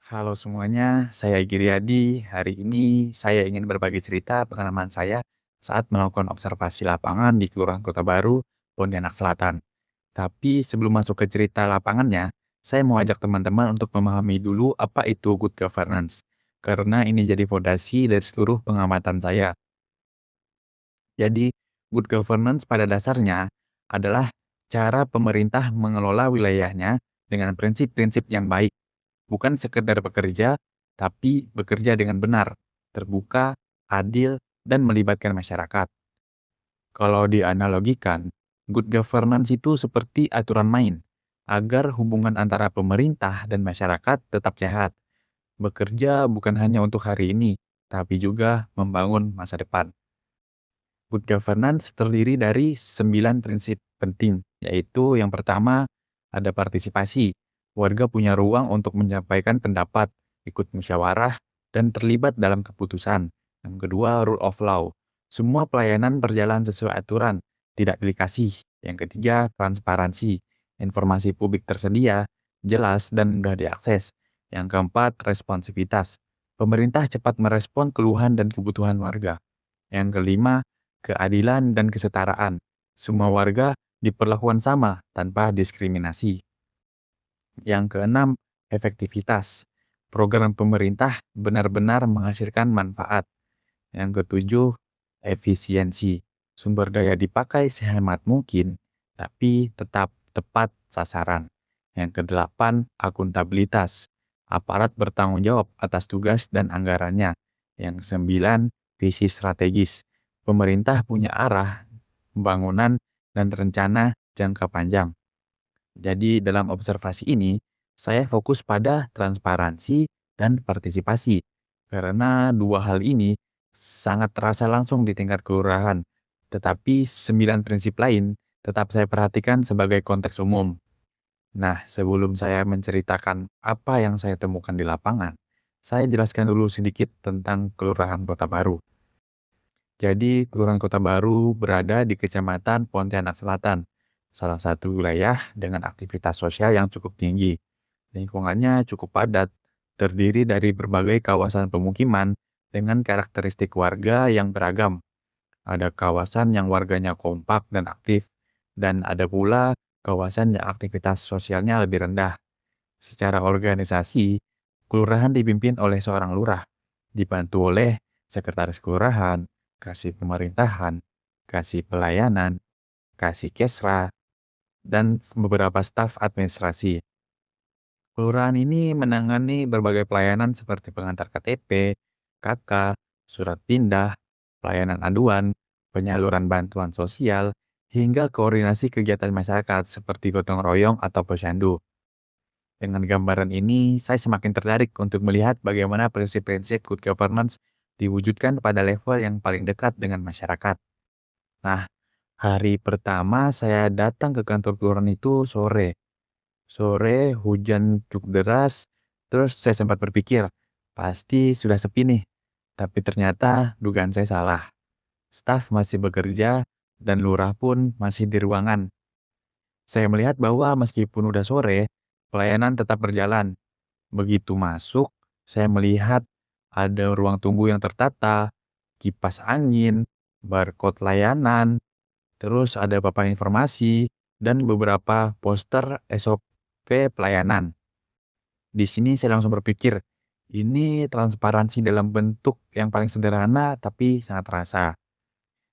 Halo semuanya, saya Giriadi. Hari ini saya ingin berbagi cerita pengalaman saya saat melakukan observasi lapangan di Kelurahan Kota Baru, Pontianak Selatan. Tapi sebelum masuk ke cerita lapangannya, saya mau ajak teman-teman untuk memahami dulu apa itu good governance. Karena ini jadi fondasi dari seluruh pengamatan saya. Jadi, good governance pada dasarnya adalah cara pemerintah mengelola wilayahnya dengan prinsip-prinsip yang baik. Bukan sekedar bekerja, tapi bekerja dengan benar, terbuka, adil, dan melibatkan masyarakat. Kalau dianalogikan, good governance itu seperti aturan main, agar hubungan antara pemerintah dan masyarakat tetap sehat. Bekerja bukan hanya untuk hari ini, tapi juga membangun masa depan. Good governance terdiri dari 9 prinsip penting, yaitu yang pertama, ada partisipasi. Warga punya ruang untuk menyampaikan pendapat, ikut musyawarah, dan terlibat dalam keputusan. Yang kedua, rule of law. Semua pelayanan berjalan sesuai aturan, tidak pilih kasih. Yang ketiga, transparansi. Informasi publik tersedia, jelas, dan mudah diakses. Yang keempat, responsivitas. Pemerintah cepat merespon keluhan dan kebutuhan warga. Yang kelima, keadilan dan kesetaraan. Semua warga diperlakukan sama tanpa diskriminasi. Yang keenam, efektivitas. Program pemerintah benar-benar menghasilkan manfaat. Yang ketujuh, efisiensi. Sumber daya dipakai sehemat mungkin, tapi tetap tepat sasaran. Yang kedelapan, akuntabilitas. Aparat bertanggung jawab atas tugas dan anggarannya. Yang sembilan, visi strategis. Pemerintah punya arah, pembangunan, dan rencana jangka panjang. Jadi dalam observasi ini, saya fokus pada transparansi dan partisipasi. Karena dua hal ini sangat terasa langsung di tingkat kelurahan. Tetapi 9 prinsip lain tetap saya perhatikan sebagai konteks umum. Nah, sebelum saya menceritakan apa yang saya temukan di lapangan, saya jelaskan dulu sedikit tentang Kelurahan Kota Baru. Jadi, Kelurahan Kota Baru berada di Kecamatan Pontianak Selatan, salah satu wilayah dengan aktivitas sosial yang cukup tinggi. Lingkungannya cukup padat, terdiri dari berbagai kawasan pemukiman dengan karakteristik warga yang beragam. Ada kawasan yang warganya kompak dan aktif, dan ada pula kawasan yang aktivitas sosialnya lebih rendah. Secara organisasi, kelurahan dipimpin oleh seorang lurah, dibantu oleh sekretaris kelurahan, kasih pemerintahan, kasih pelayanan, kasih kesra, dan beberapa staf administrasi. Kelurahan ini menangani berbagai pelayanan seperti pengantar KTP, KK, surat pindah, pelayanan aduan, penyaluran bantuan sosial, hingga koordinasi kegiatan masyarakat seperti gotong royong atau posyandu. Dengan gambaran ini, saya semakin tertarik untuk melihat bagaimana prinsip-prinsip good governance diwujudkan pada level yang paling dekat dengan masyarakat. Nah, hari pertama saya datang ke kantor kelurahan itu sore. Sore hujan cukup deras, terus saya sempat berpikir, pasti sudah sepi nih. Tapi ternyata dugaan saya salah. Staf masih bekerja dan lurah pun masih di ruangan. Saya melihat bahwa meskipun udah sore, pelayanan tetap berjalan. Begitu masuk, saya melihat ada ruang tunggu yang tertata, kipas angin, barcode layanan, terus ada papan informasi, dan beberapa poster SOP pelayanan. Di sini saya langsung berpikir, ini transparansi dalam bentuk yang paling sederhana tapi sangat terasa.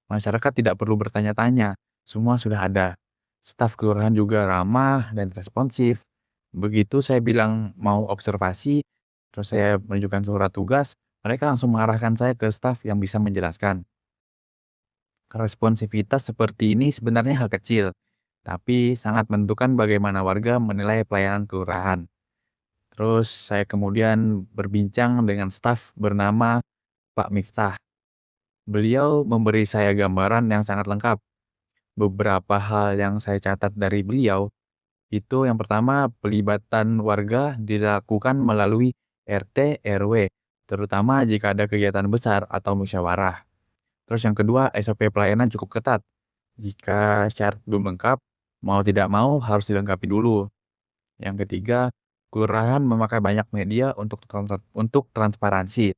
Masyarakat tidak perlu bertanya-tanya, semua sudah ada. Staf kelurahan juga ramah dan responsif. Begitu saya bilang mau observasi, terus saya menunjukkan surat tugas, mereka langsung mengarahkan saya ke staf yang bisa menjelaskan. Responsivitas seperti ini sebenarnya hal kecil, tapi sangat menentukan bagaimana warga menilai pelayanan kelurahan. Terus saya kemudian berbincang dengan staf bernama Pak Miftah. Beliau memberi saya gambaran yang sangat lengkap. Beberapa hal yang saya catat dari beliau, itu yang pertama pelibatan warga dilakukan melalui RT RW, terutama jika ada kegiatan besar atau musyawarah. Terus yang kedua, SOP pelayanan cukup ketat. Jika syarat belum lengkap, mau tidak mau harus dilengkapi dulu. Yang ketiga, kelurahan memakai banyak media untuk transparansi.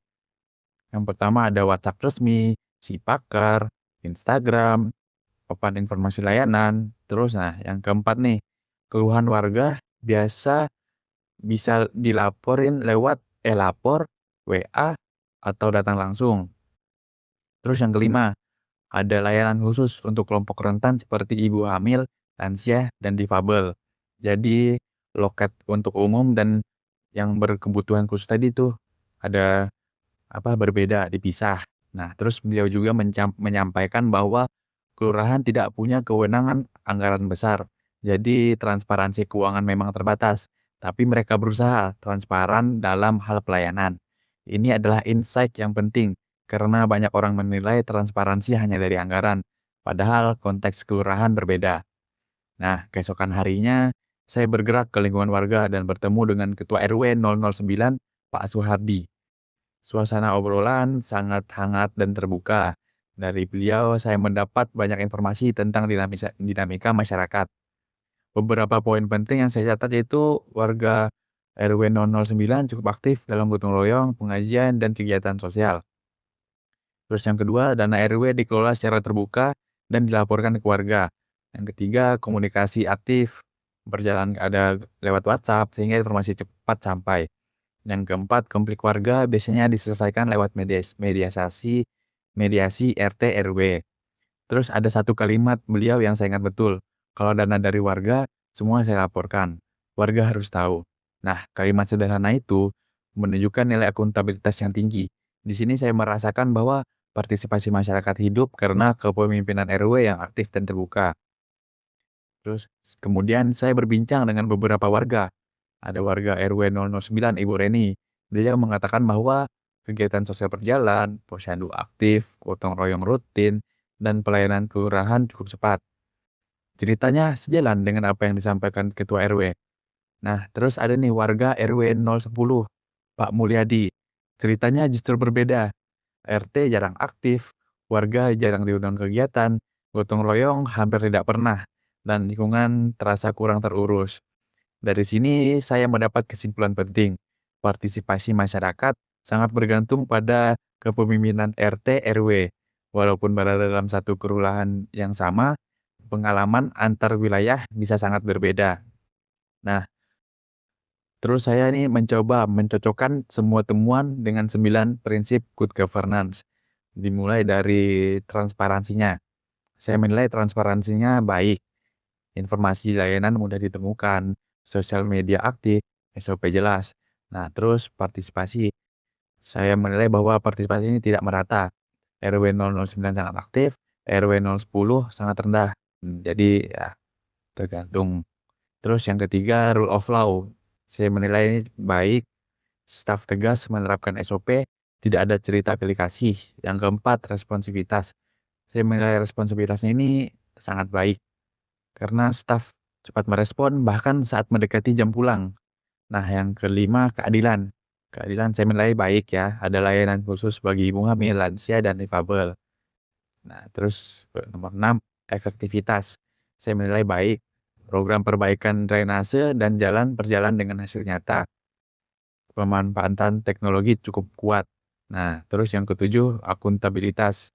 Yang pertama ada WhatsApp resmi, Sipakar, Instagram, papan informasi layanan. Terus yang keempat nih, keluhan warga biasa bisa dilaporin lewat e-lapor, WA, atau datang langsung. Terus yang kelima, ada layanan khusus untuk kelompok rentan seperti ibu hamil, lansia, dan difabel. Jadi loket untuk umum dan yang berkebutuhan khusus tadi tuh ada berbeda, dipisah. Nah, terus beliau juga menyampaikan bahwa kelurahan tidak punya kewenangan anggaran besar. Jadi transparansi keuangan memang terbatas, tapi mereka berusaha transparan dalam hal pelayanan. Ini adalah insight yang penting karena banyak orang menilai transparansi hanya dari anggaran, padahal konteks kelurahan berbeda. Nah, keesokan harinya saya bergerak ke lingkungan warga dan bertemu dengan Ketua RW 009, Pak Suhardi. Suasana obrolan sangat hangat dan terbuka. Dari beliau saya mendapat banyak informasi tentang dinamika masyarakat. Beberapa poin penting yang saya catat yaitu warga RW 009 cukup aktif dalam gotong royong, pengajian, dan kegiatan sosial. Terus yang kedua, dana RW dikelola secara terbuka dan dilaporkan ke warga. Yang ketiga, komunikasi aktif berjalan ada lewat WhatsApp sehingga informasi cepat sampai. Yang keempat, konflik warga biasanya diselesaikan lewat mediasi RT RW. Terus ada satu kalimat beliau yang saya ingat betul. Kalau dana dari warga, semua saya laporkan. Warga harus tahu. Nah, kalimat sederhana itu menunjukkan nilai akuntabilitas yang tinggi. Di sini saya merasakan bahwa partisipasi masyarakat hidup karena kepemimpinan RW yang aktif dan terbuka. Terus kemudian saya berbincang dengan beberapa warga. Ada warga RW 009 Ibu Reni. Dia mengatakan bahwa kegiatan sosial berjalan, posyandu aktif, gotong royong rutin, dan pelayanan kelurahan cukup cepat. Ceritanya sejalan dengan apa yang disampaikan Ketua RW. Nah, terus ada nih warga RW 010, Pak Mulyadi. Ceritanya justru berbeda. RT jarang aktif, warga jarang diundang kegiatan, gotong royong hampir tidak pernah, dan lingkungan terasa kurang terurus. Dari sini saya mendapat kesimpulan penting. Partisipasi masyarakat sangat bergantung pada kepemimpinan RT RW. Walaupun berada dalam satu kelurahan yang sama, pengalaman antar wilayah bisa sangat berbeda. Nah, terus saya ini mencoba mencocokkan semua temuan dengan 9 prinsip good governance. Dimulai dari transparansinya. Saya menilai transparansinya baik. Informasi layanan mudah ditemukan, sosial media aktif, SOP jelas. Nah, terus partisipasi. Saya menilai bahwa partisipasi ini tidak merata. RW 009 sangat aktif, RW 010 sangat rendah. Jadi ya tergantung. Terus yang ketiga, rule of law. Saya menilai ini baik, staf tegas menerapkan SOP, tidak ada cerita aplikasi. Yang keempat, responsivitas. Saya menilai responsivitasnya ini sangat baik. Karena staf cepat merespon bahkan saat mendekati jam pulang. Nah, yang kelima, keadilan. Keadilan saya menilai baik ya, ada layanan khusus bagi ibu hamil, lansia, dan difabel. Nah, terus nomor 6, efektivitas. Saya menilai baik. Program perbaikan drainase dan jalan berjalan dengan hasil nyata. Pemanfaatan teknologi cukup kuat. Nah, terus yang ketujuh, akuntabilitas.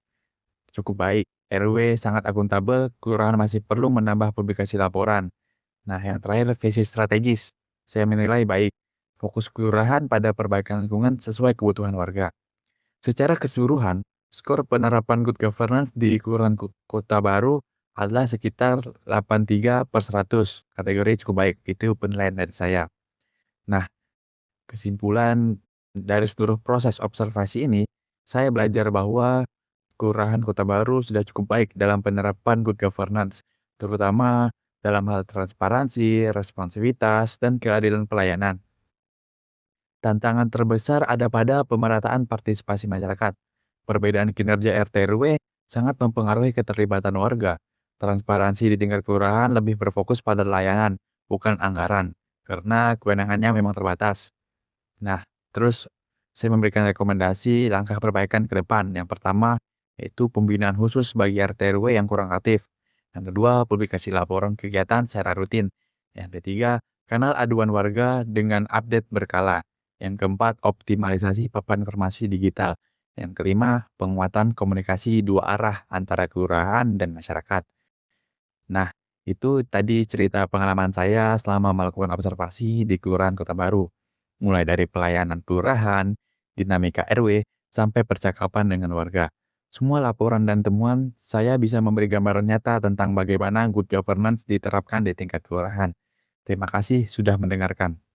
Cukup baik. RW sangat akuntabel, kelurahan masih perlu menambah publikasi laporan. Nah, yang terakhir visi strategis. Saya menilai baik. Fokus kelurahan pada perbaikan lingkungan sesuai kebutuhan warga. Secara keseluruhan, skor penerapan good governance di Kelurahan Kota Baru adalah sekitar 83/100. Kategori cukup baik. Itu penilaian dari saya. Nah, kesimpulan dari seluruh proses observasi ini, saya belajar bahwa Kelurahan Kota Baru sudah cukup baik dalam penerapan good governance, terutama dalam hal transparansi, responsivitas, dan keadilan pelayanan. Tantangan terbesar ada pada pemerataan partisipasi masyarakat. Perbedaan kinerja RT RW sangat mempengaruhi keterlibatan warga. Transparansi di tingkat kelurahan lebih berfokus pada layanan, bukan anggaran, karena kewenangannya memang terbatas. Nah, terus saya memberikan rekomendasi langkah perbaikan ke depan. Yang pertama, yaitu pembinaan khusus bagi RT RW yang kurang aktif. Yang kedua, publikasi laporan kegiatan secara rutin. Yang ketiga, kanal aduan warga dengan update berkala. Yang keempat, optimalisasi papan informasi digital. Yang kelima, penguatan komunikasi dua arah antara kelurahan dan masyarakat. Nah, itu tadi cerita pengalaman saya selama melakukan observasi di Kelurahan Kota Baru. Mulai dari pelayanan kelurahan, dinamika RW, sampai percakapan dengan warga. Semua laporan dan temuan saya bisa memberi gambaran nyata tentang bagaimana good governance diterapkan di tingkat kelurahan. Terima kasih sudah mendengarkan.